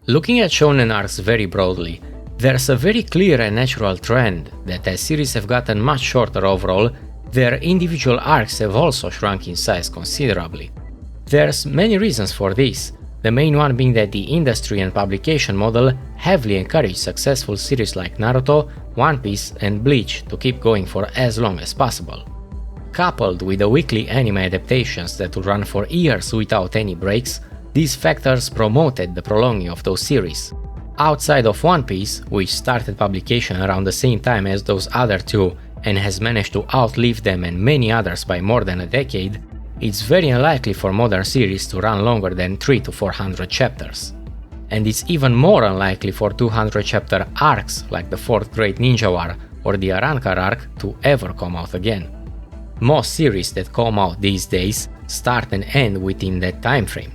Looking at shonen arcs very broadly, there's a very clear and natural trend that as series have gotten much shorter overall, their individual arcs have also shrunk in size considerably. There's many reasons for this, the main one being that the industry and publication model heavily encourage successful series like Naruto, One Piece and Bleach to keep going for as long as possible. Coupled with the weekly anime adaptations that would run for years without any breaks, these factors promoted the prolonging of those series. Outside of One Piece, which started publication around the same time as those other two and has managed to outlive them and many others by more than a decade, it's very unlikely for modern series to run longer than 300 to 400 chapters. And it's even more unlikely for 200 chapter arcs like the 4th Great Ninja War or the Arrancar arc to ever come out again. Most series that come out these days start and end within that time frame.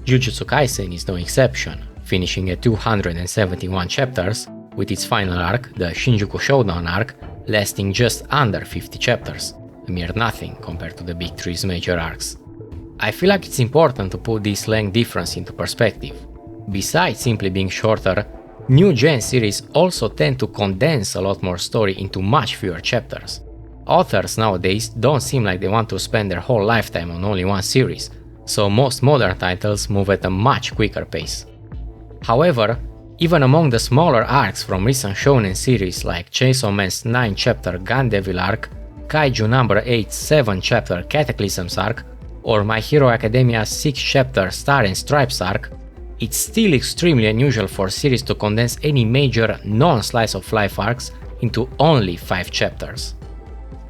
Jujutsu Kaisen is no exception, finishing at 271 chapters, with its final arc, the Shinjuku Showdown arc, lasting just under 50 chapters, a mere nothing compared to the Big Three's major arcs. I feel like it's important to put this length difference into perspective. Besides simply being shorter, new gen series also tend to condense a lot more story into much fewer chapters. Authors nowadays don't seem like they want to spend their whole lifetime on only one series, so most modern titles move at a much quicker pace. However, even among the smaller arcs from recent shonen series like Chainsaw Man's 9-chapter Gun Devil arc, Kaiju No. 8's 7-chapter Cataclysms arc, or My Hero Academia's 6-chapter Star and Stripes arc, it's still extremely unusual for series to condense any major non-slice of life arcs into only 5 chapters.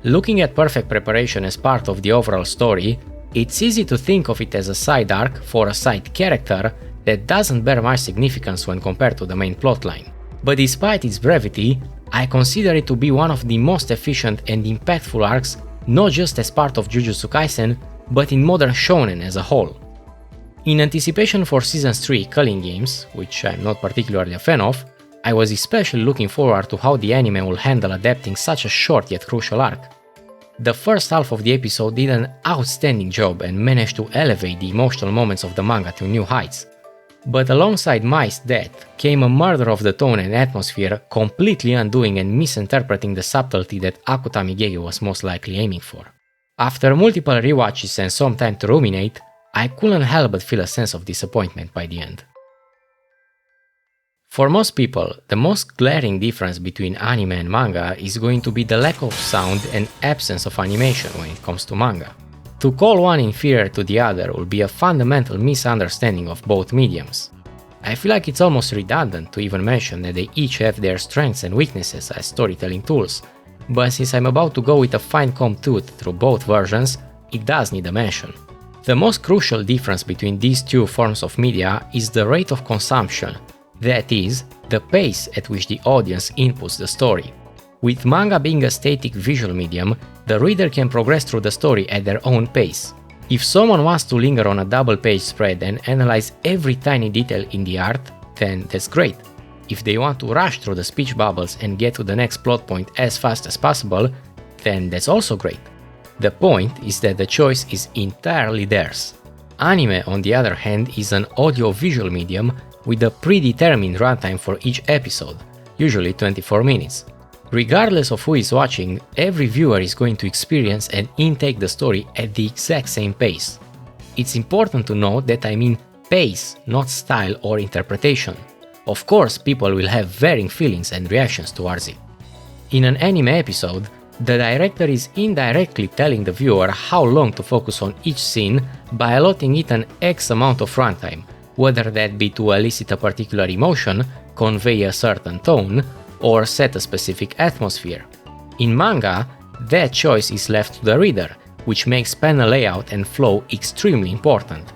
Looking at perfect preparation as part of the overall story, it's easy to think of it as a side arc for a side character that doesn't bear much significance when compared to the main plotline. But despite its brevity, I consider it to be one of the most efficient and impactful arcs, not just as part of Jujutsu Kaisen, but in modern shonen as a whole. In anticipation for Season 3 Culling Games, which I'm not particularly a fan of, I was especially looking forward to how the anime will handle adapting such a short yet crucial arc. The first half of the episode did an outstanding job and managed to elevate the emotional moments of the manga to new heights. But alongside Mai's death came a murder of the tone and atmosphere, completely undoing and misinterpreting the subtlety that Akutami Gege was most likely aiming for. After multiple rewatches and some time to ruminate, I couldn't help but feel a sense of disappointment by the end. For most people, the most glaring difference between anime and manga is going to be the lack of sound and absence of animation when it comes to manga. To call one inferior to the other will be a fundamental misunderstanding of both mediums. I feel like it's almost redundant to even mention that they each have their strengths and weaknesses as storytelling tools, but since I'm about to go with a fine-combed tooth through both versions, it does need a mention. The most crucial difference between these two forms of media is the rate of consumption, that is, the pace at which the audience inputs the story. With manga being a static visual medium, the reader can progress through the story at their own pace. If someone wants to linger on a double-page spread and analyze every tiny detail in the art, then that's great. If they want to rush through the speech bubbles and get to the next plot point as fast as possible, then that's also great. The point is that the choice is entirely theirs. Anime, on the other hand, is an audio-visual medium with a predetermined runtime for each episode, usually 24 minutes. Regardless of who is watching, every viewer is going to experience and intake the story at the exact same pace. It's important to note that I mean pace, not style or interpretation. Of course, people will have varying feelings and reactions towards it. In an anime episode, the director is indirectly telling the viewer how long to focus on each scene by allotting it an X amount of runtime, whether that be to elicit a particular emotion, convey a certain tone, or set a specific atmosphere. In manga, that choice is left to the reader, which makes panel layout and flow extremely important.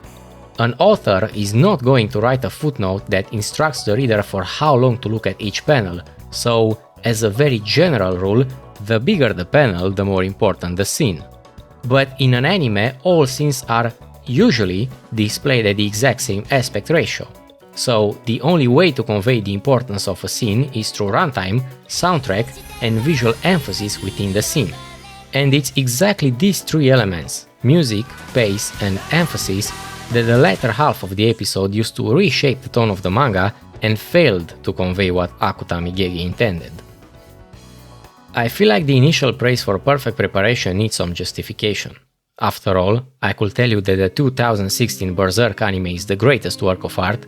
An author is not going to write a footnote that instructs the reader for how long to look at each panel, so, as a very general rule, the bigger the panel, the more important the scene. But in an anime, all scenes are usually displayed at the exact same aspect ratio. So the only way to convey the importance of a scene is through runtime, soundtrack, and visual emphasis within the scene. And it's exactly these three elements, music, pace, and emphasis, that the latter half of the episode used to reshape the tone of the manga and failed to convey what Akuta Migege intended. I feel like the initial praise for perfect preparation needs some justification. After all, I could tell you that the 2016 Berserk anime is the greatest work of art,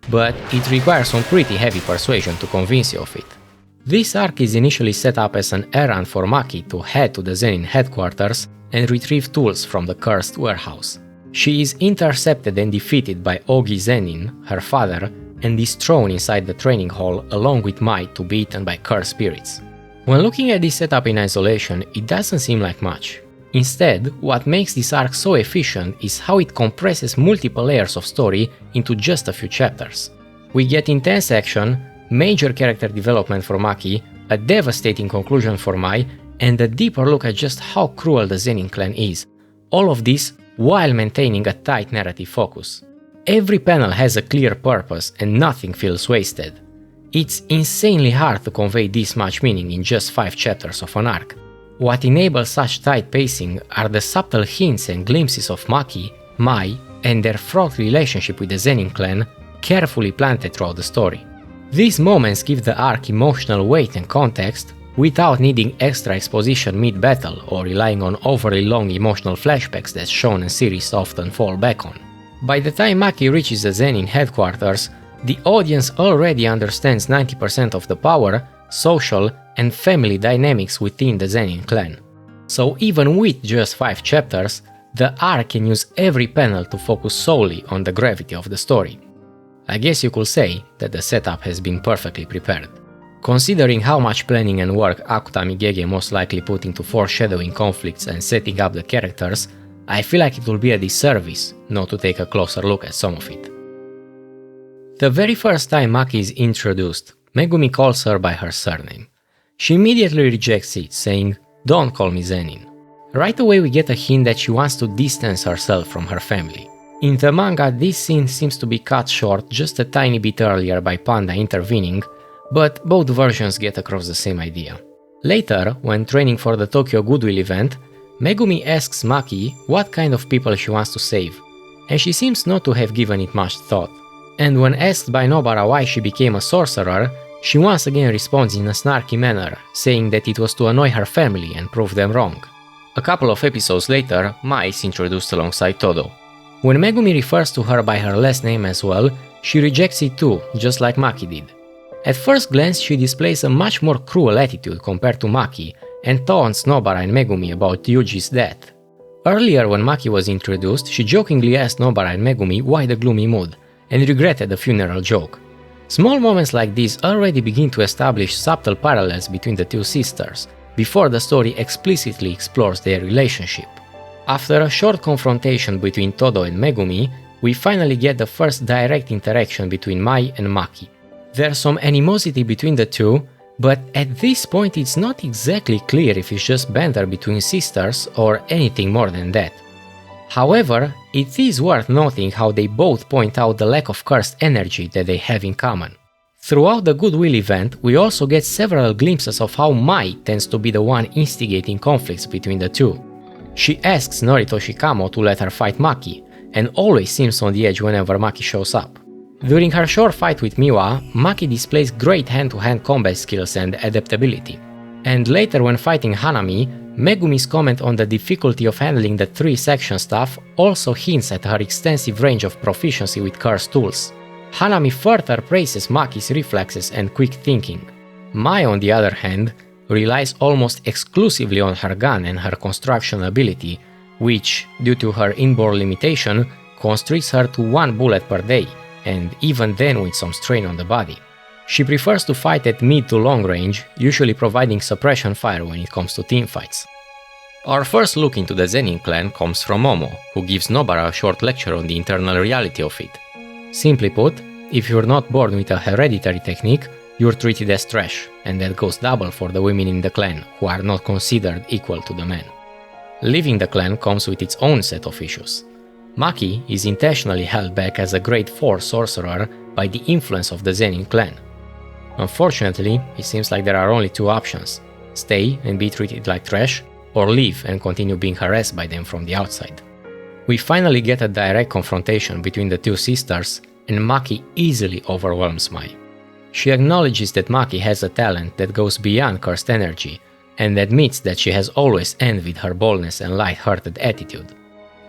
but it requires some pretty heavy persuasion to convince you of it. This arc is initially set up as an errand for Maki to head to the Zenin headquarters and retrieve tools from the cursed warehouse. She is intercepted and defeated by Ogi Zenin, her father, and is thrown inside the training hall along with Mai to be eaten by cursed spirits. When looking at this setup in isolation, it doesn't seem like much. Instead, what makes this arc so efficient is how it compresses multiple layers of story into just a few chapters. We get intense action, major character development for Maki, a devastating conclusion for Mai, and a deeper look at just how cruel the Zenin clan is. All of this while maintaining a tight narrative focus. Every panel has a clear purpose and nothing feels wasted. It's insanely hard to convey this much meaning in just 5 chapters of an arc. What enables such tight pacing are the subtle hints and glimpses of Maki, Mai, and their fraught relationship with the Zenin clan, carefully planted throughout the story. These moments give the arc emotional weight and context, without needing extra exposition mid-battle or relying on overly long emotional flashbacks that shonen series often fall back on. By the time Maki reaches the Zenin headquarters, the audience already understands 90% of the power, social, and family dynamics within the Zenin clan. So even with just 5 chapters, the arc can use every panel to focus solely on the gravity of the story. I guess you could say that the setup has been perfectly prepared. Considering how much planning and work Akuta Migege most likely put into foreshadowing conflicts and setting up the characters, I feel like it will be a disservice not to take a closer look at some of it. The very first time Maki is introduced, Megumi calls her by her surname. She immediately rejects it, saying, "Don't call me Zenin." Right away we get a hint that she wants to distance herself from her family. In the manga, this scene seems to be cut short just a tiny bit earlier by Panda intervening, but both versions get across the same idea. Later, when training for the Tokyo Goodwill event, Megumi asks Maki what kind of people she wants to save, and she seems not to have given it much thought. And when asked by Nobara why she became a sorcerer, she once again responds in a snarky manner, saying that it was to annoy her family and prove them wrong. A couple of episodes later, Mai is introduced alongside Todo. When Megumi refers to her by her last name as well, she rejects it too, just like Maki did. At first glance, she displays a much more cruel attitude compared to Maki, and taunts Nobara and Megumi about Yuji's death. Earlier, when Maki was introduced, she jokingly asked Nobara and Megumi why the gloomy mood, and regretted the funeral joke. Small moments like these already begin to establish subtle parallels between the two sisters, before the story explicitly explores their relationship. After a short confrontation between Todo and Megumi, we finally get the first direct interaction between Mai and Maki. There's some animosity between the two, but at this point it's not exactly clear if it's just banter between sisters or anything more than that. However, it is worth noting how they both point out the lack of cursed energy that they have in common. Throughout the Goodwill event, we also get several glimpses of how Mai tends to be the one instigating conflicts between the two. She asks Norito Shikamo to let her fight Maki, and always seems on the edge whenever Maki shows up. During her short fight with Miwa, Maki displays great hand-to-hand combat skills and adaptability. And later when fighting Hanami, Megumi's comment on the difficulty of handling the 3-section staff also hints at her extensive range of proficiency with cursed tools. Hanami further praises Maki's reflexes and quick thinking. Mai, on the other hand, relies almost exclusively on her gun and her construction ability, which, due to her inborn limitation, constricts her to 1 bullet per day, and even then with some strain on the body. She prefers to fight at mid to long range, usually providing suppression fire when it comes to teamfights. Our first look into the Zenin clan comes from Momo, who gives Nobara a short lecture on the internal reality of it. Simply put, if you're not born with a hereditary technique, you're treated as trash, and that goes double for the women in the clan, who are not considered equal to the men. Leaving the clan comes with its own set of issues. Maki is intentionally held back as a grade 4 sorcerer by the influence of the Zenin clan. Unfortunately, it seems like there are only 2 options: stay and be treated like trash, or leave and continue being harassed by them from the outside. We finally get a direct confrontation between the two sisters, and Maki easily overwhelms Mai. She acknowledges that Maki has a talent that goes beyond cursed energy, and admits that she has always envied her boldness and light-hearted attitude.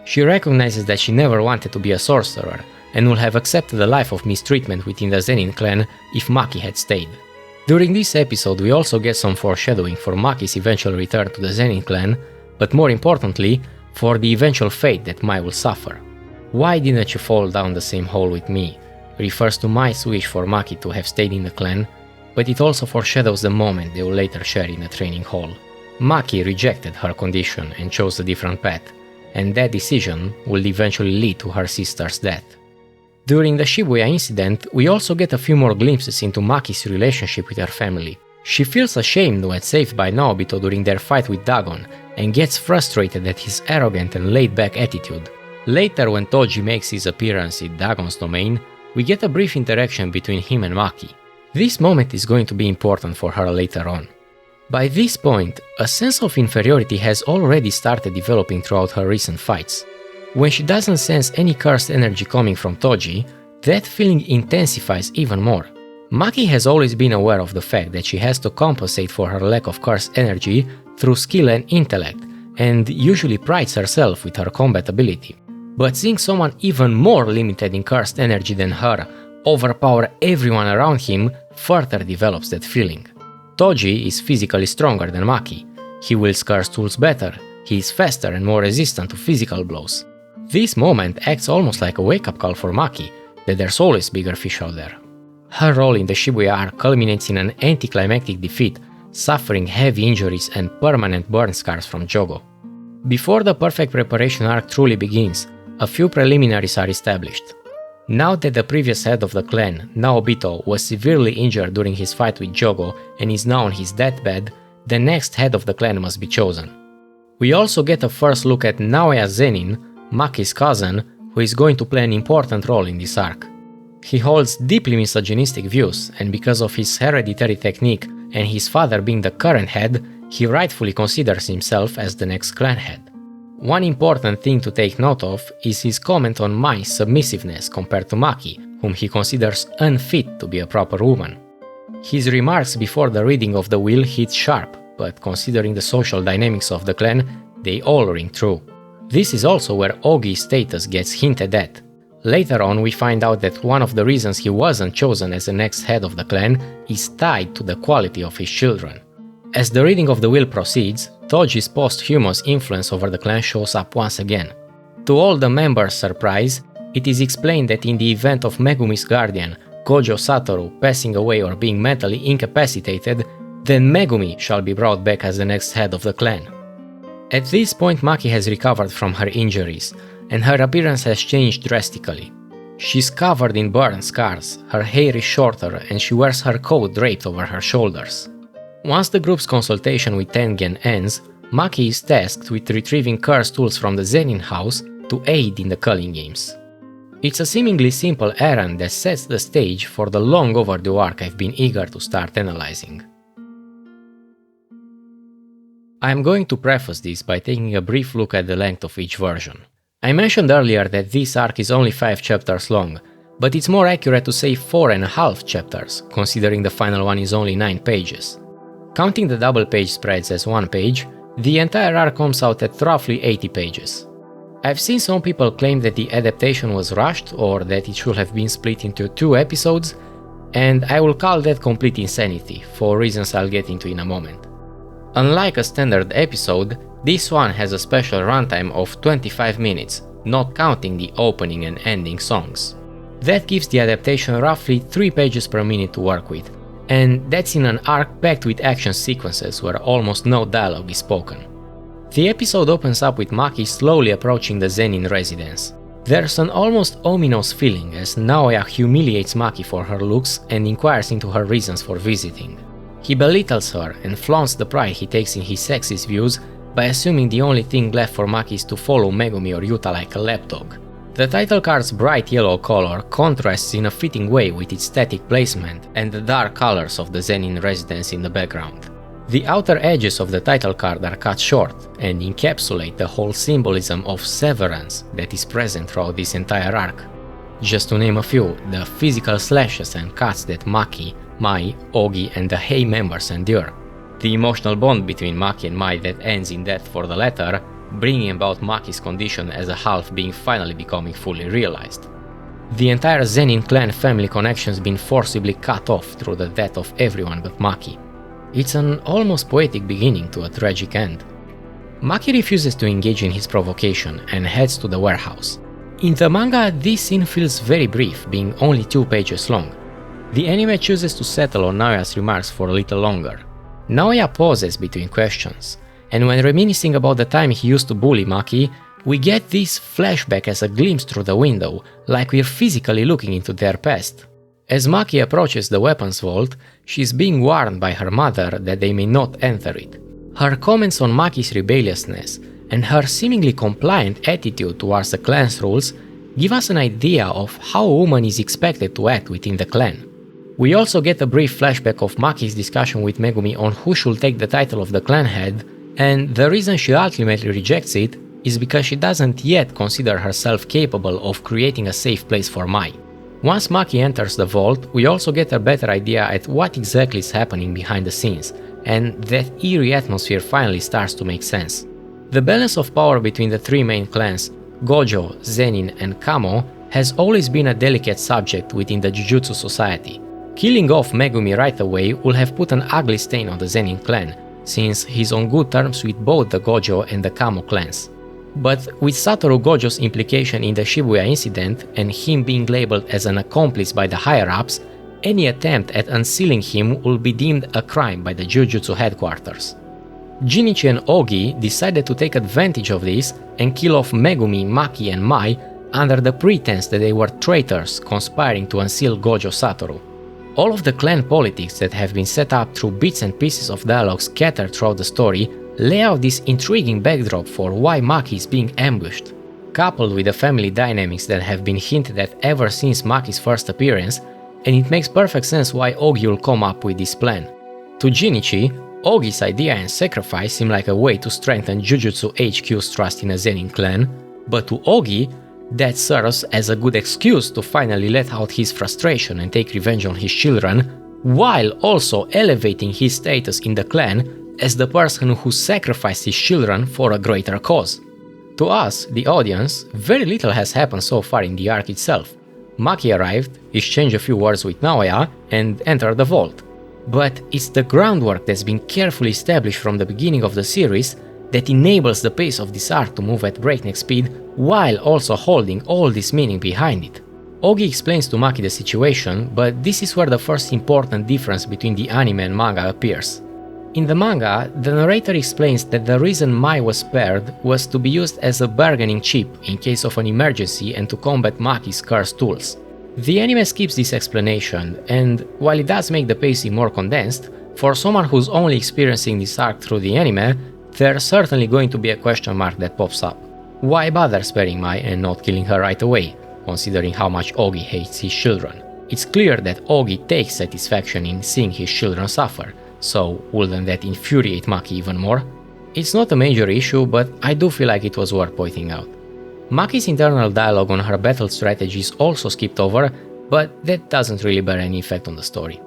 She recognizes that she never wanted to be a sorcerer, and would have accepted a life of mistreatment within the Zenin clan if Maki had stayed. During this episode we also get some foreshadowing for Maki's eventual return to the Zenin clan, but more importantly, for the eventual fate that Mai will suffer. "Why didn't you fall down the same hole with me?" refers to Mai's wish for Maki to have stayed in the clan, but it also foreshadows the moment they will later share in the training hall. Maki rejected her condition and chose a different path, and that decision will eventually lead to her sister's death. During the Shibuya incident, we also get a few more glimpses into Maki's relationship with her family. She feels ashamed when saved by Naobito during their fight with Dagon, and gets frustrated at his arrogant and laid-back attitude. Later, when Toji makes his appearance in Dagon's domain, we get a brief interaction between him and Maki. This moment is going to be important for her later on. By this point, a sense of inferiority has already started developing throughout her recent fights. When she doesn't sense any cursed energy coming from Toji, that feeling intensifies even more. Maki has always been aware of the fact that she has to compensate for her lack of cursed energy through skill and intellect, and usually prides herself with her combat ability. But seeing someone even more limited in cursed energy than her overpower everyone around him further develops that feeling. Toji is physically stronger than Maki. He wields cursed tools better, he is faster and more resistant to physical blows. This moment acts almost like a wake-up call for Maki, that there's always bigger fish out there. Her role in the Shibuya arc culminates in an anticlimactic defeat, suffering heavy injuries and permanent burn scars from Jogo. Before the perfect preparation arc truly begins, a few preliminaries are established. Now that the previous head of the clan, Naobito, was severely injured during his fight with Jogo and is now on his deathbed, the next head of the clan must be chosen. We also get a first look at Naoya Zenin, Maki's cousin, who is going to play an important role in this arc. He holds deeply misogynistic views, and because of his hereditary technique and his father being the current head, he rightfully considers himself as the next clan head. One important thing to take note of is his comment on Mai's submissiveness compared to Maki, whom he considers unfit to be a proper woman. His remarks before the reading of the will hit sharp, but considering the social dynamics of the clan, they all ring true. This is also where Ogi's status gets hinted at. Later on we find out that one of the reasons he wasn't chosen as the next head of the clan is tied to the quality of his children. As the reading of the will proceeds, Toji's posthumous influence over the clan shows up once again. To all the members' surprise, it is explained that in the event of Megumi's guardian, Gojo Satoru, passing away or being mentally incapacitated, then Megumi shall be brought back as the next head of the clan. At this point Maki has recovered from her injuries, and her appearance has changed drastically. She's covered in burn scars, her hair is shorter, and she wears her coat draped over her shoulders. Once the group's consultation with Tengen ends, Maki is tasked with retrieving cursed tools from the Zenin house to aid in the culling games. It's a seemingly simple errand that sets the stage for the long overdue arc I've been eager to start analyzing. I am going to preface this by taking a brief look at the length of each version. I mentioned earlier that this arc is only 5 chapters long, but it's more accurate to say 4.5 chapters, considering the final one is only 9 pages. Counting the double page spreads as 1 page, the entire arc comes out at roughly 80 pages. I've seen some people claim that the adaptation was rushed or that it should have been split into 2 episodes, and I will call that complete insanity, for reasons I'll get into in a moment. Unlike a standard episode, this one has a special runtime of 25 minutes, not counting the opening and ending songs. That gives the adaptation roughly 3 pages per minute to work with, and that's in an arc packed with action sequences where almost no dialogue is spoken. The episode opens up with Maki slowly approaching the Zenin residence. There's an almost ominous feeling as Naoya humiliates Maki for her looks and inquires into her reasons for visiting. He belittles her and flaunts the pride he takes in his sexist views by assuming the only thing left for Maki is to follow Megumi or Yuta like a lapdog. The title card's bright yellow color contrasts in a fitting way with its static placement and the dark colors of the Zenin residence in the background. The outer edges of the title card are cut short and encapsulate the whole symbolism of severance that is present throughout this entire arc. Just to name a few, the physical slashes and cuts that Maki, Mai, Ogi, and the Hei members endure. The emotional bond between Maki and Mai that ends in death for the latter, bringing about Maki's condition as a half being finally becoming fully realized. The entire Zenin clan family connections being forcibly cut off through the death of everyone but Maki. It's an almost poetic beginning to a tragic end. Maki refuses to engage in his provocation and heads to the warehouse. In the manga, this scene feels very brief, being only 2 pages long. The anime chooses to settle on Naoya's remarks for a little longer. Naoya pauses between questions, and when reminiscing about the time he used to bully Maki, we get this flashback as a glimpse through the window, like we're physically looking into their past. As Maki approaches the weapons vault, she's being warned by her mother that they may not enter it. Her comments on Maki's rebelliousness and her seemingly compliant attitude towards the clan's rules give us an idea of how a woman is expected to act within the clan. We also get a brief flashback of Maki's discussion with Megumi on who should take the title of the clan head, and the reason she ultimately rejects it is because she doesn't yet consider herself capable of creating a safe place for Mai. Once Maki enters the vault, we also get a better idea at what exactly is happening behind the scenes, and that eerie atmosphere finally starts to make sense. The balance of power between the 3 main clans, Gojo, Zenin, and Kamo, has always been a delicate subject within the Jujutsu society. Killing off Megumi right away will have put an ugly stain on the Zenin clan, since he's on good terms with both the Gojo and the Kamo clans. But with Satoru Gojo's implication in the Shibuya incident and him being labeled as an accomplice by the higher-ups, any attempt at unsealing him will be deemed a crime by the Jujutsu headquarters. Jinichi and Ogi decided to take advantage of this and kill off Megumi, Maki, and Mai under the pretense that they were traitors conspiring to unseal Gojo Satoru. All of the clan politics that have been set up through bits and pieces of dialogue scattered throughout the story lay out this intriguing backdrop for why Maki is being ambushed. Coupled with the family dynamics that have been hinted at ever since Maki's first appearance, and it makes perfect sense why Ogi will come up with this plan. To Jinichi, Ogi's idea and sacrifice seem like a way to strengthen Jujutsu HQ's trust in a Zenin clan, but to Ogi, that serves as a good excuse to finally let out his frustration and take revenge on his children, while also elevating his status in the clan as the person who sacrificed his children for a greater cause. To us, the audience, very little has happened so far in the arc itself. Maki arrived, exchanged a few words with Naoya, and entered the vault. But it's the groundwork that's been carefully established from the beginning of the series that enables the pace of this arc to move at breakneck speed while also holding all this meaning behind it. Ogi explains to Maki the situation, but this is where the first important difference between the anime and manga appears. In the manga, the narrator explains that the reason Mai was spared was to be used as a bargaining chip in case of an emergency and to combat Maki's cursed tools. The anime skips this explanation, and while it does make the pacing more condensed, for someone who's only experiencing this arc through the anime, there's certainly going to be a question mark that pops up. Why bother sparing Mai and not killing her right away, considering how much Ogi hates his children? It's clear that Ogi takes satisfaction in seeing his children suffer, so wouldn't that infuriate Maki even more? It's not a major issue, but I do feel like it was worth pointing out. Maki's internal dialogue on her battle strategy is also skipped over, but that doesn't really bear any effect on the story.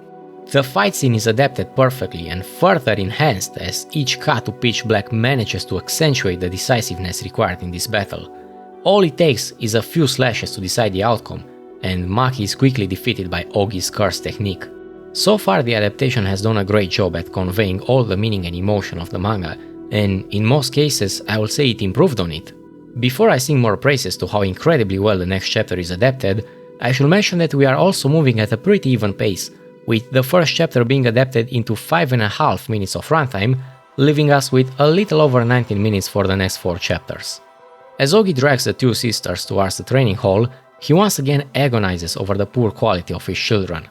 The fight scene is adapted perfectly and further enhanced as each cut to pitch black manages to accentuate the decisiveness required in this battle. All it takes is a few slashes to decide the outcome, and Maki is quickly defeated by Ogi's curse technique. So far, the adaptation has done a great job at conveying all the meaning and emotion of the manga, and in most cases I will say it improved on it. Before I sing more praises to how incredibly well the next chapter is adapted, I should mention that we are also moving at a pretty even pace, with the first chapter being adapted into 5.5 minutes of runtime, leaving us with a little over 19 minutes for the next 4 chapters. As Ogi drags the 2 sisters towards the training hall, he once again agonizes over the poor quality of his children.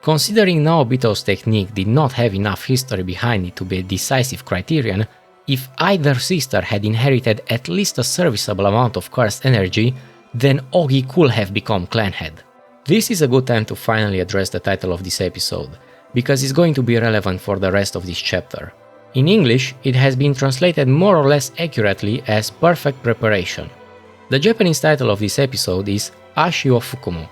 Considering Naobito's technique did not have enough history behind it to be a decisive criterion, if either sister had inherited at least a serviceable amount of cursed energy, then Ogi could have become clan head. This is a good time to finally address the title of this episode, because it's going to be relevant for the rest of this chapter. In English, it has been translated more or less accurately as Perfect Preparation. The Japanese title of this episode is Ashi o Fukumu.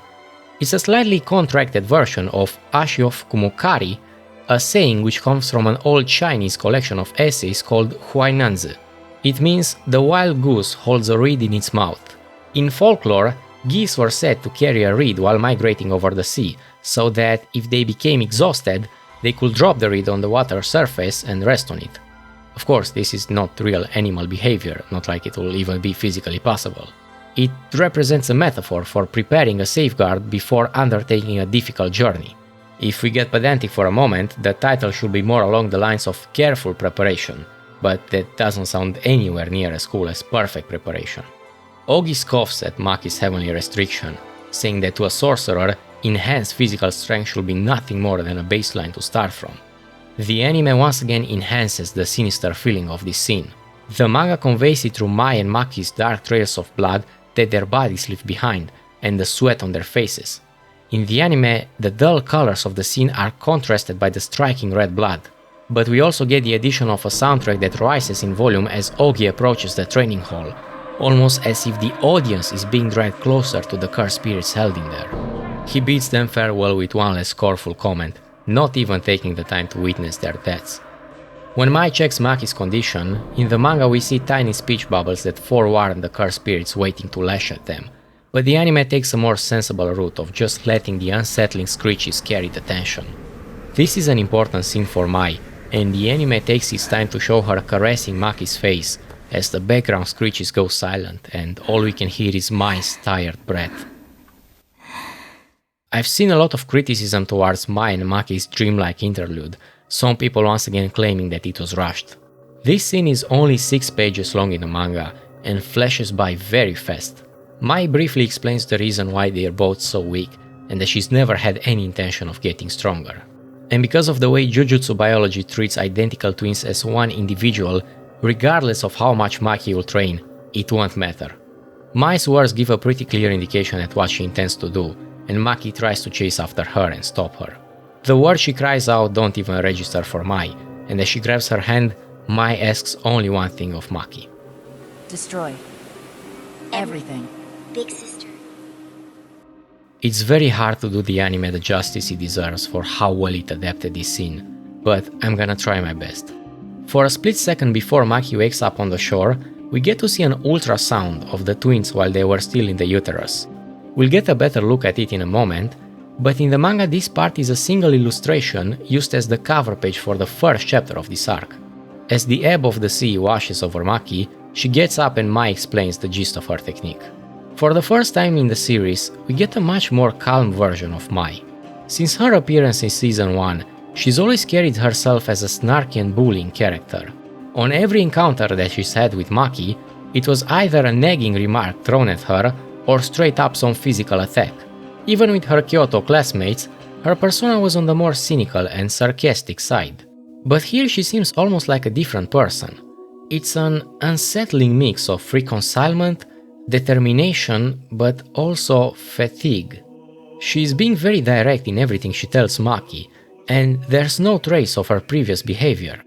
It's a slightly contracted version of Ashi of Kumokari, a saying which comes from an old Chinese collection of essays called Huainanzi. It means the wild goose holds a reed in its mouth. In folklore, geese were said to carry a reed while migrating over the sea, so that if they became exhausted, they could drop the reed on the water surface and rest on it. Of course, this is not real animal behavior, not like it will even be physically possible. It represents a metaphor for preparing a safeguard before undertaking a difficult journey. If we get pedantic for a moment, the title should be more along the lines of careful preparation, but that doesn't sound anywhere near as cool as perfect preparation. Ogi scoffs at Maki's heavenly restriction, saying that to a sorcerer, enhanced physical strength should be nothing more than a baseline to start from. The anime once again enhances the sinister feeling of this scene. The manga conveys it through Mai and Maki's dark trails of blood that their bodies leave behind, and the sweat on their faces. In the anime, the dull colors of the scene are contrasted by the striking red blood. But we also get the addition of a soundtrack that rises in volume as Ogi approaches the training hall, almost as if the audience is being dragged closer to the cursed spirits held in there. He bids them farewell with one less scornful comment, not even taking the time to witness their deaths. When Mai checks Maki's condition, in the manga we see tiny speech bubbles that forewarn the cursed spirits waiting to lash at them, but the anime takes a more sensible route of just letting the unsettling screeches carry the tension. This is an important scene for Mai, and the anime takes its time to show her caressing Maki's face as the background screeches go silent and all we can hear is Mai's tired breath. I've seen a lot of criticism towards Mai and Maki's dreamlike interlude, some people once again claiming that it was rushed. This scene is only 6 pages long in the manga and flashes by very fast. Mai briefly explains the reason why they are both so weak and that she's never had any intention of getting stronger. And because of the way Jujutsu biology treats identical twins as one individual, regardless of how much Maki will train, it won't matter. Mai's words give a pretty clear indication at what she intends to do, and Maki tries to chase after her and stop her. The words she cries out don't even register for Mai, and as she grabs her hand, Mai asks only one thing of Maki. Destroy. Everything. Big sister. It's very hard to do the anime the justice it deserves for how well it adapted this scene, but I'm gonna try my best. For a split second before Maki wakes up on the shore, we get to see an ultrasound of the twins while they were still in the uterus. We'll get a better look at it in a moment, but in the manga this part is a single illustration used as the cover page for the first chapter of this arc. As the ebb of the sea washes over Maki, she gets up and Mai explains the gist of her technique. For the first time in the series, we get a much more calm version of Mai. Since her appearance in season 1, she's always carried herself as a snarky and bullying character. On every encounter that she's had with Maki, it was either a nagging remark thrown at her or straight up some physical attack. Even with her Kyoto classmates, her persona was on the more cynical and sarcastic side. But here she seems almost like a different person. It's an unsettling mix of reconcilement, determination, but also fatigue. She's being very direct in everything she tells Maki, and there's no trace of her previous behavior.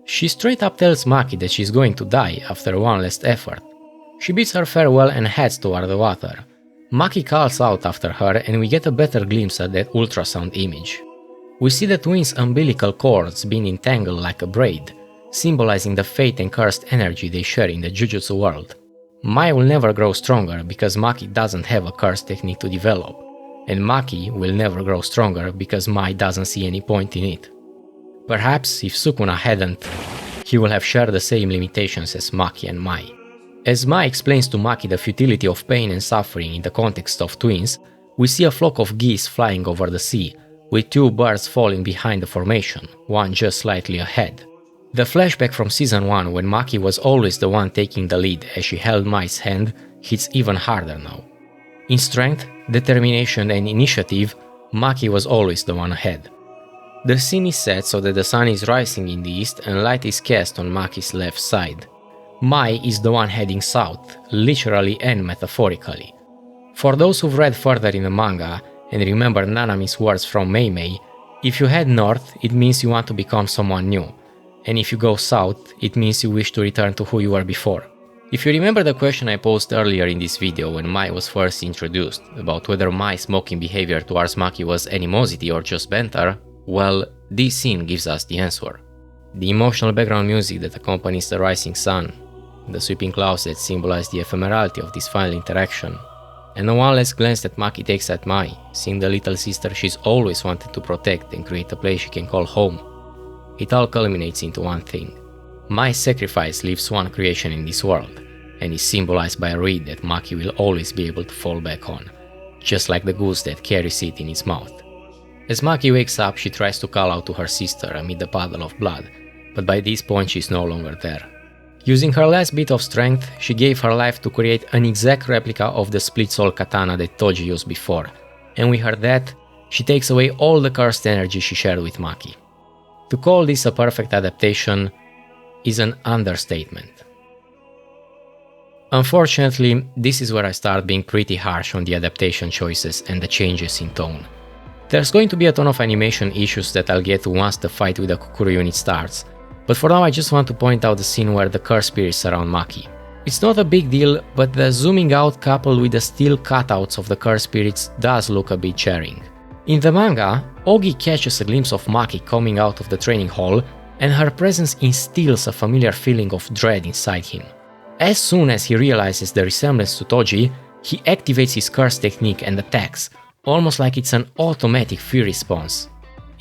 She straight up tells Maki that she's going to die after one last effort. She bids her farewell and heads toward the water. Maki calls out after her and we get a better glimpse at that ultrasound image. We see the twins' umbilical cords being entangled like a braid, symbolizing the fate and cursed energy they share in the Jujutsu world. Mai will never grow stronger because Maki doesn't have a cursed technique to develop, and Maki will never grow stronger because Mai doesn't see any point in it. Perhaps if Sukuna hadn't, he will have shared the same limitations as Maki and Mai. As Mai explains to Maki the futility of pain and suffering in the context of twins, we see a flock of geese flying over the sea, with 2 birds falling behind the formation, one just slightly ahead. The flashback from season 1 when Maki was always the one taking the lead as she held Mai's hand hits even harder now. In strength, determination and initiative, Maki was always the one ahead. The scene is set so that the sun is rising in the east and light is cast on Maki's left side. Mai is the one heading south, literally and metaphorically. For those who've read further in the manga and remember Nanami's words from Mei Mei, if you head north, it means you want to become someone new, and if you go south, it means you wish to return to who you were before. If you remember the question I posed earlier in this video when Mai was first introduced, about whether Mai's mocking behavior towards Maki was animosity or just banter, well, this scene gives us the answer. The emotional background music that accompanies the rising sun, the sweeping clouds that symbolize the ephemerality of this final interaction, and the one last glance that Maki takes at Mai, seeing the little sister she's always wanted to protect and create a place she can call home. It all culminates into one thing. Mai's sacrifice leaves one creation in this world, and is symbolized by a reed that Maki will always be able to fall back on, just like the goose that carries it in its mouth. As Maki wakes up, she tries to call out to her sister amid the puddle of blood, but by this point she's no longer there. Using her last bit of strength, she gave her life to create an exact replica of the split soul katana that Toji used before, and with her death, she takes away all the cursed energy she shared with Maki. To call this a perfect adaptation is an understatement. Unfortunately, this is where I start being pretty harsh on the adaptation choices and the changes in tone. There's going to be a ton of animation issues that I'll get to once the fight with the Kukuru unit starts, but for now I just want to point out the scene where the cursed spirits surround Maki. It's not a big deal, but the zooming out coupled with the still cutouts of the cursed spirits does look a bit jarring. In the manga, Ogi catches a glimpse of Maki coming out of the training hall, and her presence instills a familiar feeling of dread inside him. As soon as he realizes the resemblance to Toji, he activates his curse technique and attacks, almost like it's an automatic fear response.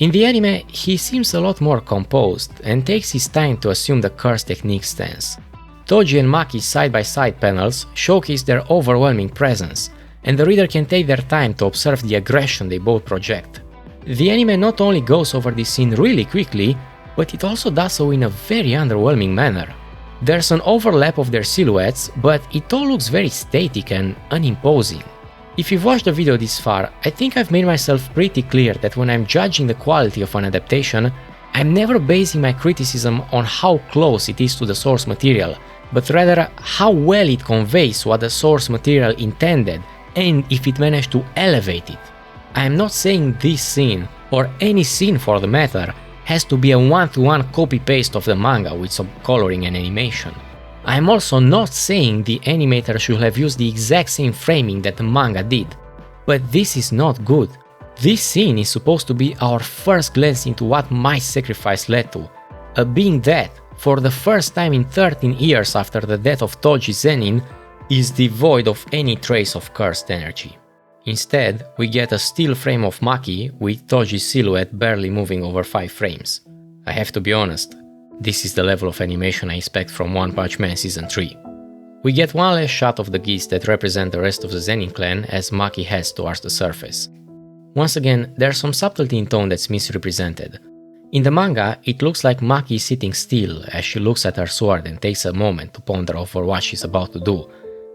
In the anime, he seems a lot more composed and takes his time to assume the curse technique stance. Toji and Maki's side-by-side panels showcase their overwhelming presence, and the reader can take their time to observe the aggression they both project. The anime not only goes over this scene really quickly, but it also does so in a very underwhelming manner. There's an overlap of their silhouettes, but it all looks very static and unimposing. If you've watched the video this far, I think I've made myself pretty clear that when I'm judging the quality of an adaptation, I'm never basing my criticism on how close it is to the source material, but rather how well it conveys what the source material intended and if it managed to elevate it. I am not saying this scene, or any scene for the matter, has to be a one-to-one copy-paste of the manga with some coloring and animation. I am also not saying the animator should have used the exact same framing that the manga did, but this is not good. This scene is supposed to be our first glance into what my sacrifice led to, a being that, for the first time in 13 years after the death of Toji Zenin, is devoid of any trace of cursed energy. Instead, we get a still frame of Maki with Toji's silhouette barely moving over 5 frames. I have to be honest, this is the level of animation I expect from One Punch Man Season 3. We get one last shot of the geese that represent the rest of the Zenin clan as Maki heads towards the surface. Once again, there's some subtlety in tone that's misrepresented. In the manga, it looks like Maki is sitting still as she looks at her sword and takes a moment to ponder over what she's about to do,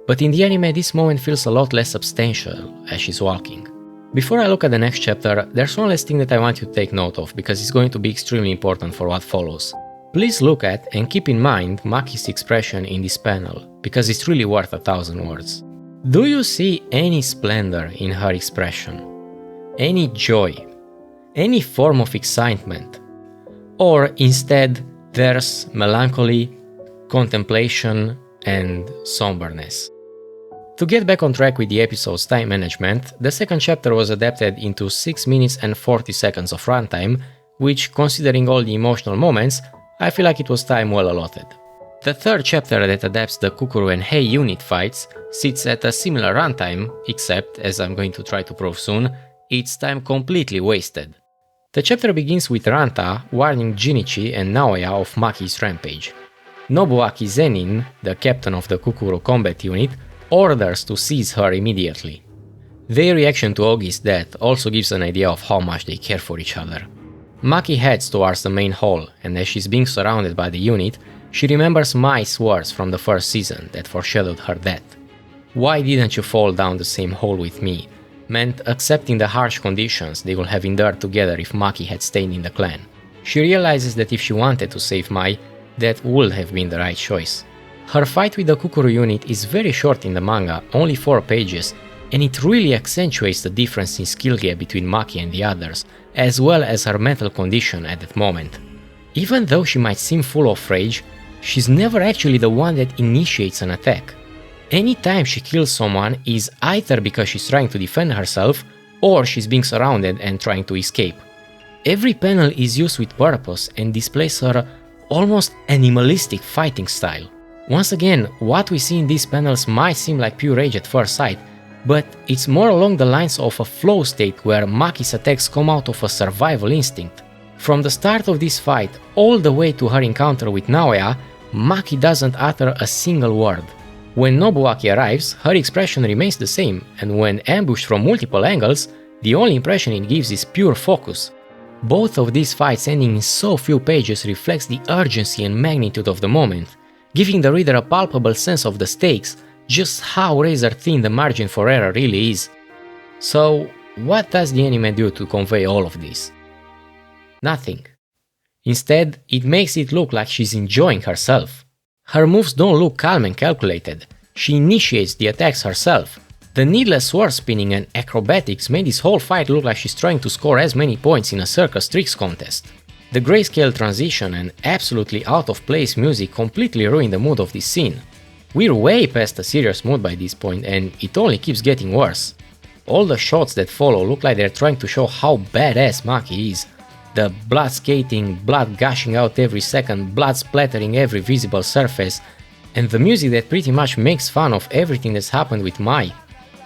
but in the anime this moment feels a lot less substantial as she's walking. Before I look at the next chapter, there's one last thing that I want you to take note of because it's going to be extremely important for what follows. Please look at and keep in mind Maki's expression in this panel, because it's really worth 1,000 words. Do you see any splendor in her expression? Any joy? Any form of excitement? Or instead, there's melancholy, contemplation, and somberness? To get back on track with the episode's time management, the second chapter was adapted into 6 minutes and 40 seconds of runtime, which, considering all the emotional moments, I feel like it was time well allotted. The third chapter that adapts the Kukuru and Hei unit fights sits at a similar runtime, except, as I'm going to try to prove soon, it's time completely wasted. The chapter begins with Ranta warning Jinichi and Naoya of Maki's rampage. Nobuaki Zenin, the captain of the Kukuru combat unit, orders to seize her immediately. Their reaction to Ogi's death also gives an idea of how much they care for each other. Maki heads towards the main hall, and as she's being surrounded by the unit, she remembers Mai's words from the first season that foreshadowed her death. "Why didn't you fall down the same hole with me?" meant accepting the harsh conditions they would have endured together if Maki had stayed in the clan. She realizes that if she wanted to save Mai, that would have been the right choice. Her fight with the Kukuru unit is very short in the manga, only 4 pages, and it really accentuates the difference in skill gap between Maki and the others, as well as her mental condition at that moment. Even though she might seem full of rage, she's never actually the one that initiates an attack. Anytime she kills someone is either because she's trying to defend herself or she's being surrounded and trying to escape. Every panel is used with purpose and displays her almost animalistic fighting style. Once again, what we see in these panels might seem like pure rage at first sight, but it's more along the lines of a flow state where Maki's attacks come out of a survival instinct. From the start of this fight all the way to her encounter with Naoya, Maki doesn't utter a single word. When Nobuaki arrives, her expression remains the same, and when ambushed from multiple angles, the only impression it gives is pure focus. Both of these fights ending in so few pages reflects the urgency and magnitude of the moment, giving the reader a palpable sense of the stakes, just how razor thin the margin for error really is. So, what does the anime do to convey all of this? Nothing. Instead, it makes it look like she's enjoying herself. Her moves don't look calm and calculated. She initiates the attacks herself. The needless sword spinning and acrobatics made this whole fight look like she's trying to score as many points in a circus tricks contest. The grayscale transition and absolutely out of place music completely ruin the mood of this scene. We're way past a serious mood by this point and it only keeps getting worse. All the shots that follow look like they're trying to show how badass Maki is. The blood skating, blood gushing out every second, blood splattering every visible surface, and the music that pretty much makes fun of everything that's happened with Mai.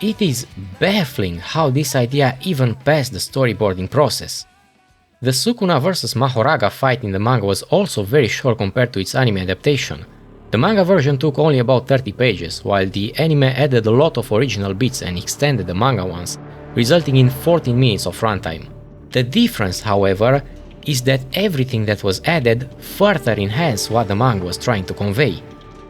It is baffling how this idea even passed the storyboarding process. The Sukuna vs Mahoraga fight in the manga was also very short compared to its anime adaptation. The manga version took only about 30 pages, while the anime added a lot of original bits and extended the manga ones, resulting in 14 minutes of runtime. The difference, however, is that everything that was added further enhanced what the manga was trying to convey.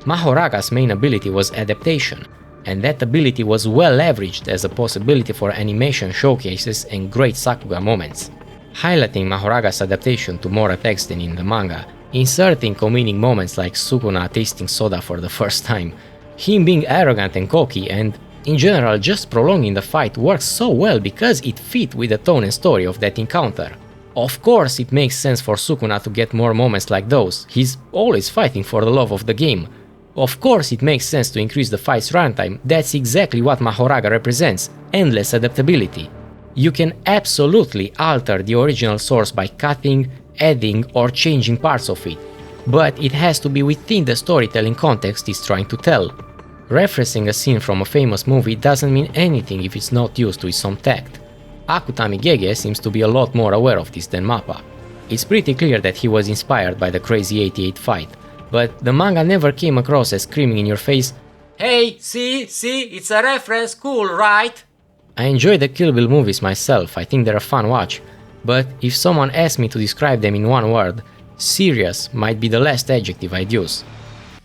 Mahoraga's main ability was adaptation, and that ability was well leveraged as a possibility for animation showcases and great Sakuga moments. Highlighting Mahoraga's adaptation to more attacks than in the manga, inserting comedic moments like Sukuna tasting soda for the first time, him being arrogant and cocky, and in general just prolonging the fight works so well because it fit with the tone and story of that encounter. Of course it makes sense for Sukuna to get more moments like those, he's always fighting for the love of the game. Of course it makes sense to increase the fight's runtime, that's exactly what Mahoraga represents, endless adaptability. You can absolutely alter the original source by cutting, adding or changing parts of it, but it has to be within the storytelling context it's trying to tell. Referencing a scene from a famous movie doesn't mean anything if it's not used with some tact. Akutami Gege seems to be a lot more aware of this than Mappa. It's pretty clear that he was inspired by the Crazy 88 fight, but the manga never came across as screaming in your face, "Hey, see, it's a reference, cool, right?" I enjoy the Kill Bill movies myself, I think they're a fun watch, but if someone asked me to describe them in one word, serious might be the last adjective I'd use.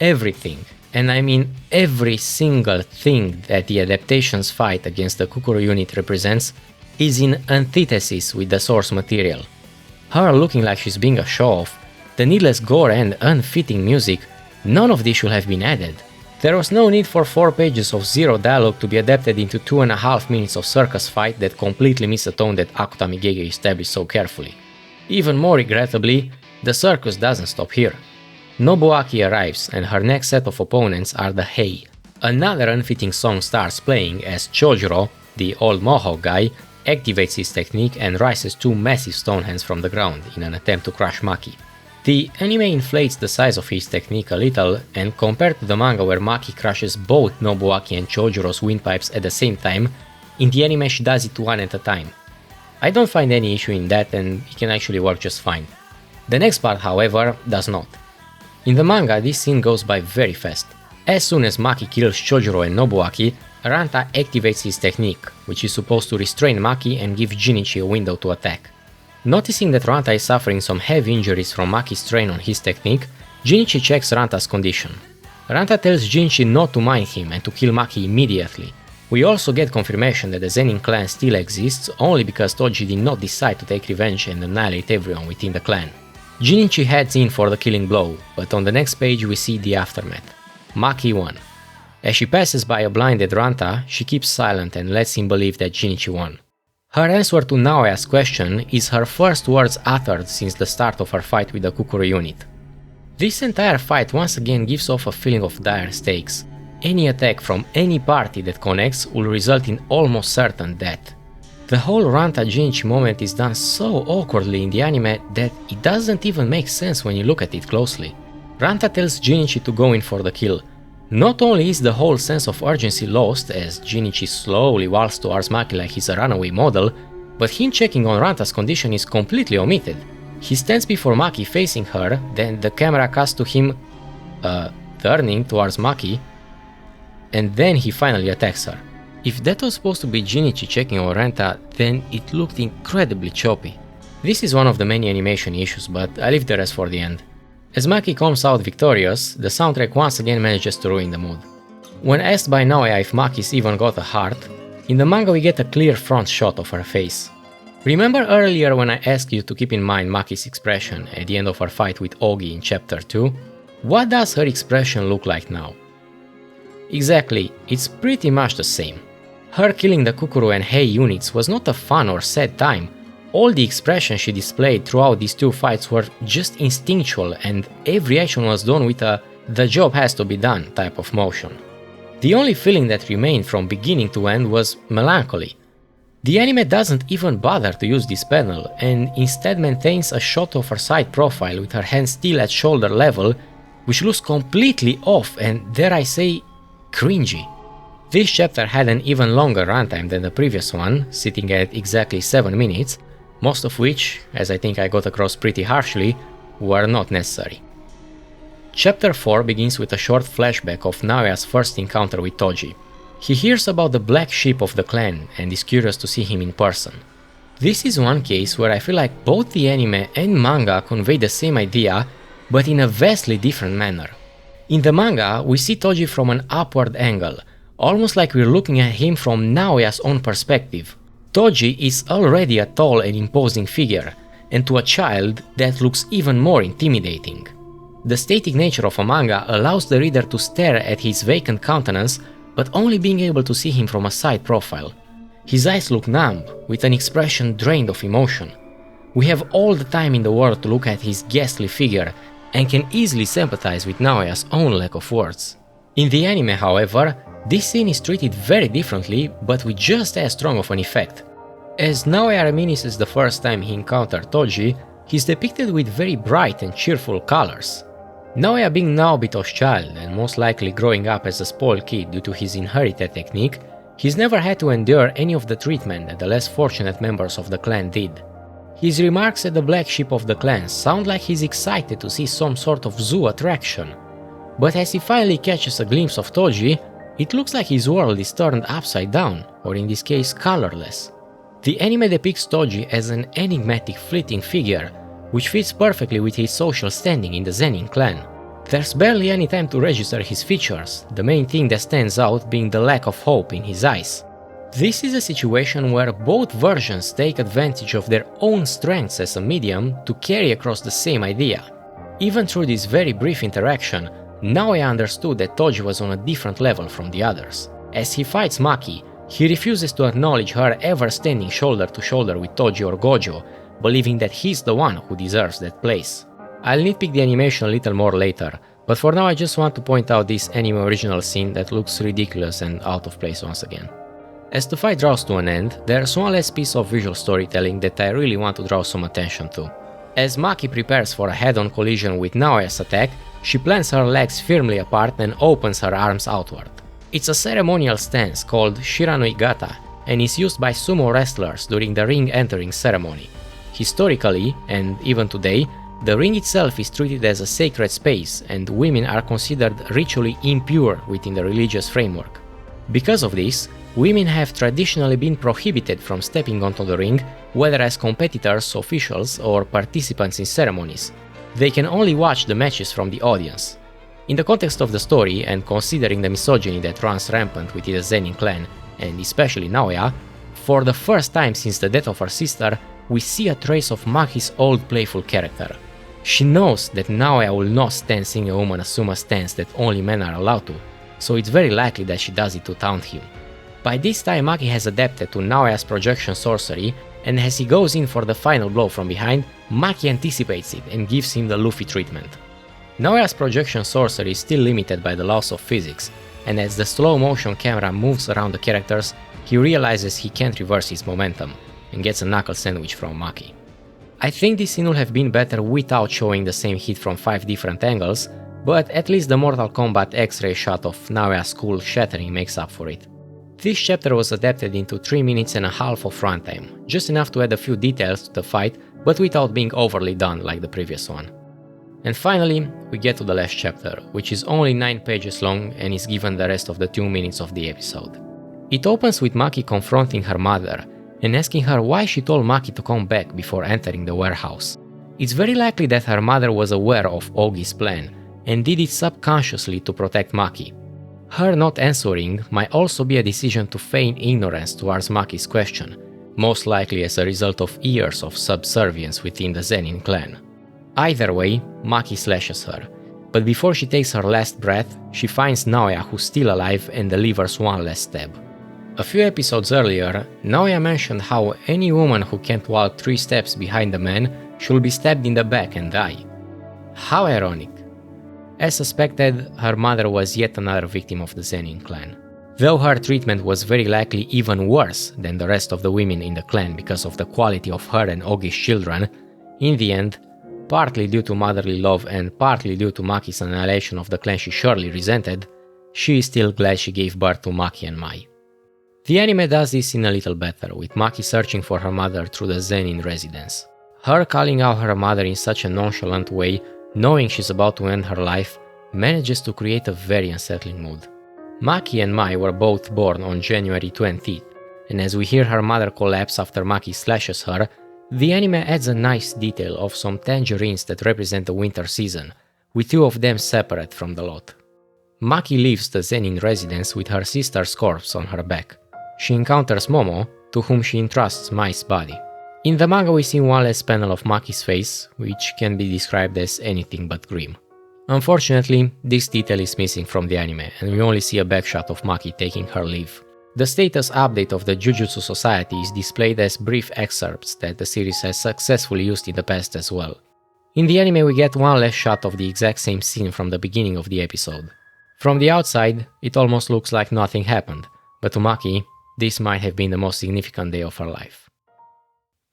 Everything, and I mean every single thing that the adaptation's fight against the Kukuro unit represents, is in antithesis with the source material. Her looking like she's being a show-off, the needless gore and unfitting music, none of this should have been added. There was no need for 4 pages of zero dialogue to be adapted into 2.5 minutes of circus fight that completely miss the tone that Akutami Gege established so carefully. Even more regrettably, the circus doesn't stop here. Nobuaki arrives and her next set of opponents are the Hei. Another unfitting song starts playing as Chojuro, the old mohawk guy, activates his technique and rises 2 massive stone hands from the ground in an attempt to crush Maki. The anime inflates the size of his technique a little, and compared to the manga where Maki crushes both Nobuaki and Chojuro's windpipes at the same time, in the anime she does it one at a time. I don't find any issue in that and it can actually work just fine. The next part, however, does not. In the manga, this scene goes by very fast. As soon as Maki kills Chojuro and Nobuaki, Ranta activates his technique, which is supposed to restrain Maki and give Jinichi a window to attack. Noticing that Ranta is suffering some heavy injuries from Maki's strain on his technique, Jinichi checks Ranta's condition. Ranta tells Jinichi not to mind him and to kill Maki immediately. We also get confirmation that the Zenin clan still exists only because Toji did not decide to take revenge and annihilate everyone within the clan. Jinichi heads in for the killing blow, but on the next page we see the aftermath. Maki won. As she passes by a blinded Ranta, she keeps silent and lets him believe that Jinichi won. Her answer to Naoya's question is her first words uttered since the start of her fight with the Kukuro unit. This entire fight once again gives off a feeling of dire stakes. Any attack from any party that connects will result in almost certain death. The whole Ranta Jinichi moment is done so awkwardly in the anime that it doesn't even make sense when you look at it closely. Ranta tells Jinichi to go in for the kill. Not only is the whole sense of urgency lost as Jinichi slowly walks towards Maki like he's a runaway model, but him checking on Ranta's condition is completely omitted. He stands before Maki facing her, then the camera cuts to him turning towards Maki, and then he finally attacks her. If that was supposed to be Jinichi checking on Ranta, then it looked incredibly choppy. This is one of the many animation issues, but I leave the rest for the end. As Maki comes out victorious, the soundtrack once again manages to ruin the mood. When asked by Naoya if Maki's even got a heart, in the manga we get a clear front shot of her face. Remember earlier when I asked you to keep in mind Maki's expression at the end of her fight with Ogi in chapter 2? What does her expression look like now? Exactly, it's pretty much the same. Her killing the Kukuru and Hei units was not a fun or sad time. All the expressions she displayed throughout these two fights were just instinctual, and every action was done with a "the job has to be done" type of motion. The only feeling that remained from beginning to end was melancholy. The anime doesn't even bother to use this panel, and instead maintains a shot of her side profile with her hands still at shoulder level, which looks completely off and, dare I say, cringy. This chapter had an even longer runtime than the previous one, sitting at exactly 7 minutes, most of which, as I think I got across pretty harshly, were not necessary. Chapter 4 begins with a short flashback of Naoya's first encounter with Toji. He hears about the black sheep of the clan and is curious to see him in person. This is one case where I feel like both the anime and manga convey the same idea, but in a vastly different manner. In the manga, we see Toji from an upward angle, almost like we're looking at him from Naoya's own perspective. Toji is already a tall and imposing figure, and to a child that looks even more intimidating. The static nature of a manga allows the reader to stare at his vacant countenance, but only being able to see him from a side profile. His eyes look numb, with an expression drained of emotion. We have all the time in the world to look at his ghastly figure, and can easily sympathize with Naoya's own lack of words. In the anime, however, this scene is treated very differently, but with just as strong of an effect. As Naoya reminisces the first time he encountered Toji, he's depicted with very bright and cheerful colors. Naoya being Naobito's child and most likely growing up as a spoiled kid due to his inherited technique, he's never had to endure any of the treatment that the less fortunate members of the clan did. His remarks at the black sheep of the clan sound like he's excited to see some sort of zoo attraction. But as he finally catches a glimpse of Toji, it looks like his world is turned upside down, or in this case colorless. The anime depicts Toji as an enigmatic fleeting figure, which fits perfectly with his social standing in the Zenin clan. There's barely any time to register his features, the main thing that stands out being the lack of hope in his eyes. This is a situation where both versions take advantage of their own strengths as a medium to carry across the same idea. Even through this very brief interaction, Naoya understood that Toji was on a different level from the others. As he fights Maki, he refuses to acknowledge her ever standing shoulder to shoulder with Toji or Gojo, believing that he's the one who deserves that place. I'll nitpick the animation a little more later, but for now I just want to point out this anime original scene that looks ridiculous and out of place once again. As the fight draws to an end, there's one last piece of visual storytelling that I really want to draw some attention to. As Maki prepares for a head-on collision with Naoya's attack, she plants her legs firmly apart and opens her arms outward. It's a ceremonial stance called Shiranoigata and is used by sumo wrestlers during the ring entering ceremony. Historically, and even today, the ring itself is treated as a sacred space and women are considered ritually impure within the religious framework. Because of this, women have traditionally been prohibited from stepping onto the ring, whether as competitors, officials, or participants in ceremonies. They can only watch the matches from the audience. In the context of the story, and considering the misogyny that runs rampant within the Zenin clan, and especially Naoya, for the first time since the death of her sister, we see a trace of Maki's old playful character. She knows that Naoya will not stand seeing a woman assume a stance that only men are allowed to, so it's very likely that she does it to taunt him. By this time Maki has adapted to Naoya's projection sorcery, and as he goes in for the final blow from behind, Maki anticipates it and gives him the Luffy treatment. Naoya's projection sorcery is still limited by the laws of physics, and as the slow motion camera moves around the characters, he realizes he can't reverse his momentum, and gets a knuckle sandwich from Maki. I think this scene would have been better without showing the same hit from 5 different angles, but at least the Mortal Kombat X-ray shot of Naoya's skull shattering makes up for it. This chapter was adapted into 3 minutes and a half of runtime, just enough to add a few details to the fight, but without being overly done like the previous one. And finally, we get to the last chapter, which is only 9 pages long and is given the rest of the 2 minutes of the episode. It opens with Maki confronting her mother and asking her why she told Maki to come back before entering the warehouse. It's very likely that her mother was aware of Ogi's plan and did it subconsciously to protect Maki. Her not answering might also be a decision to feign ignorance towards Maki's question, most likely as a result of years of subservience within the Zenin clan. Either way, Maki slashes her, but before she takes her last breath, she finds Naoya who's still alive and delivers one last stab. A few episodes earlier, Naoya mentioned how any woman who can't walk 3 steps behind a man should be stabbed in the back and die. How ironic. As suspected, her mother was yet another victim of the Zenin clan. Though her treatment was very likely even worse than the rest of the women in the clan because of the quality of her and Ogi's children, in the end, partly due to motherly love and partly due to Maki's annihilation of the clan she surely resented, she is still glad she gave birth to Maki and Mai. The anime does this in a little better, with Maki searching for her mother through the Zenin residence. Her calling out her mother in such a nonchalant way, knowing she's about to end her life, manages to create a very unsettling mood. Maki and Mai were both born on January 20th, and as we hear her mother collapse after Maki slashes her, the anime adds a nice detail of some tangerines that represent the winter season, with 2 of them separate from the lot. Maki leaves the Zenin residence with her sister's corpse on her back. She encounters Momo, to whom she entrusts Mai's body. In the manga we see one last panel of Maki's face, which can be described as anything but grim. Unfortunately, this detail is missing from the anime, and we only see a backshot of Maki taking her leave. The status update of the Jujutsu Society is displayed as brief excerpts that the series has successfully used in the past as well. In the anime we get one last shot of the exact same scene from the beginning of the episode. From the outside, it almost looks like nothing happened, but to Maki, this might have been the most significant day of her life.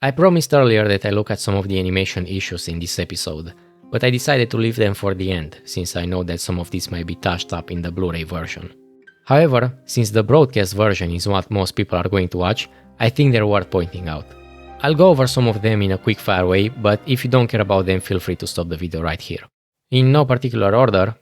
I promised earlier that I look at some of the animation issues in this episode, but I decided to leave them for the end, since I know that some of these might be touched up in the Blu-ray version. However, since the broadcast version is what most people are going to watch, I think they're worth pointing out. I'll go over some of them in a quick fire way, but if you don't care about them, feel free to stop the video right here. In no particular order,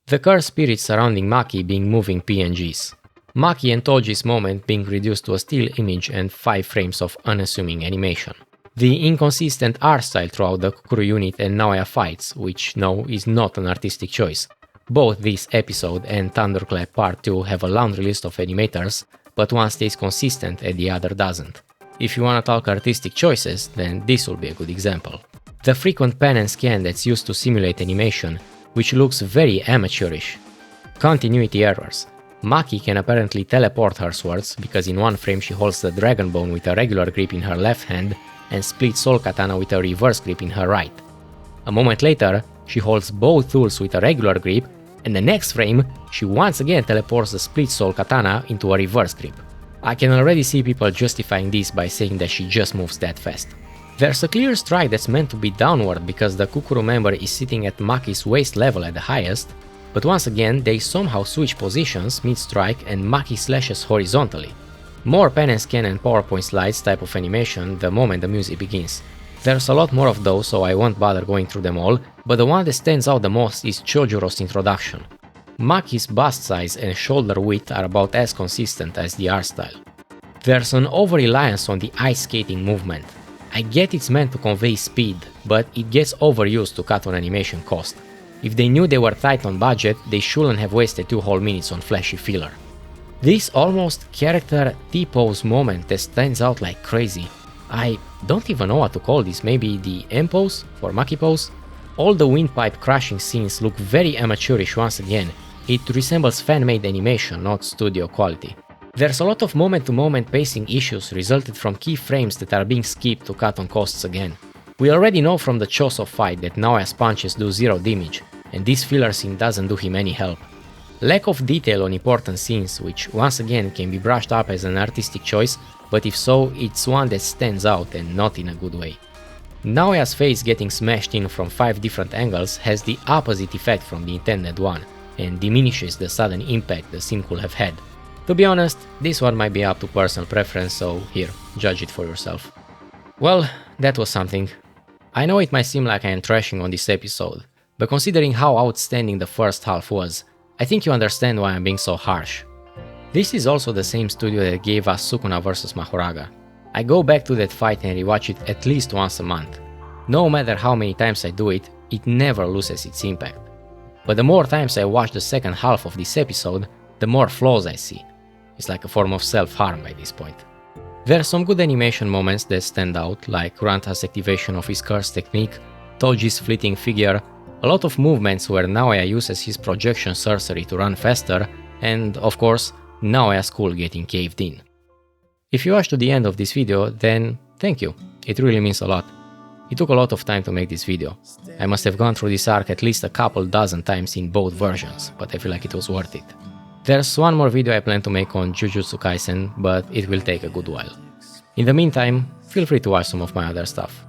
the cursed spirits surrounding Maki being moving PNGs. Maki and Toji's moment being reduced to a still image and 5 frames of unassuming animation. The inconsistent art style throughout the Kukuru unit and Naoya fights, which no, is not an artistic choice. Both this episode and Thunderclap Part 2 have a laundry list of animators, but one stays consistent and the other doesn't. If you wanna talk artistic choices, then this will be a good example. The frequent pan and scan that's used to simulate animation, which looks very amateurish. Continuity errors. Maki can apparently teleport her swords, because in one frame she holds the dragon bone with a regular grip in her left hand and split soul katana with a reverse grip in her right. A moment later, she holds both tools with a regular grip, and the next frame, she once again teleports the split soul katana into a reverse grip. I can already see people justifying this by saying that she just moves that fast. There's a clear strike that's meant to be downward because the Kukuru member is sitting at Maki's waist level at the highest, but once again they somehow switch positions mid-strike and Maki slashes horizontally. More pen and scan and PowerPoint slides type of animation the moment the music begins. There's a lot more of those, so I won't bother going through them all, but the one that stands out the most is Chojuro's introduction. Maki's bust size and shoulder width are about as consistent as the art style. There's an over-reliance on the ice skating movement. I get it's meant to convey speed, but it gets overused to cut on animation cost. If they knew they were tight on budget, they shouldn't have wasted 2 whole minutes on flashy filler. This almost character T-pose moment that stands out like crazy. I don't even know what to call this, maybe the M-pose or Maki pose? All the windpipe crashing scenes look very amateurish once again. It resembles fan-made animation, not studio quality. There's a lot of moment-to-moment pacing issues resulted from key frames that are being skipped to cut on costs again. We already know from the Choso fight that Naoya's punches do 0 damage, and this filler scene doesn't do him any help. Lack of detail on important scenes, which once again can be brushed up as an artistic choice, but if so, it's one that stands out and not in a good way. Naoya's face getting smashed in from 5 different angles has the opposite effect from the intended one, and diminishes the sudden impact the scene could have had. To be honest, this one might be up to personal preference, so here, judge it for yourself. Well, that was something. I know it might seem like I am trashing on this episode, but considering how outstanding the first half was, I think you understand why I'm being so harsh. This is also the same studio that gave us Sukuna vs Mahoraga. I go back to that fight and rewatch it at least once a month. No matter how many times I do it, it never loses its impact. But the more times I watch the second half of this episode, the more flaws I see. It's like a form of self-harm by this point. There are some good animation moments that stand out, like Ranta's activation of his curse technique, Toji's fleeting figure, a lot of movements where Naoya uses his projection sorcery to run faster, and of course, Naoya's school getting caved in. If you watched to the end of this video, then thank you, it really means a lot. It took a lot of time to make this video. I must have gone through this arc at least a couple dozen times in both versions, but I feel like it was worth it. There's one more video I plan to make on Jujutsu Kaisen, but it will take a good while. In the meantime, feel free to watch some of my other stuff.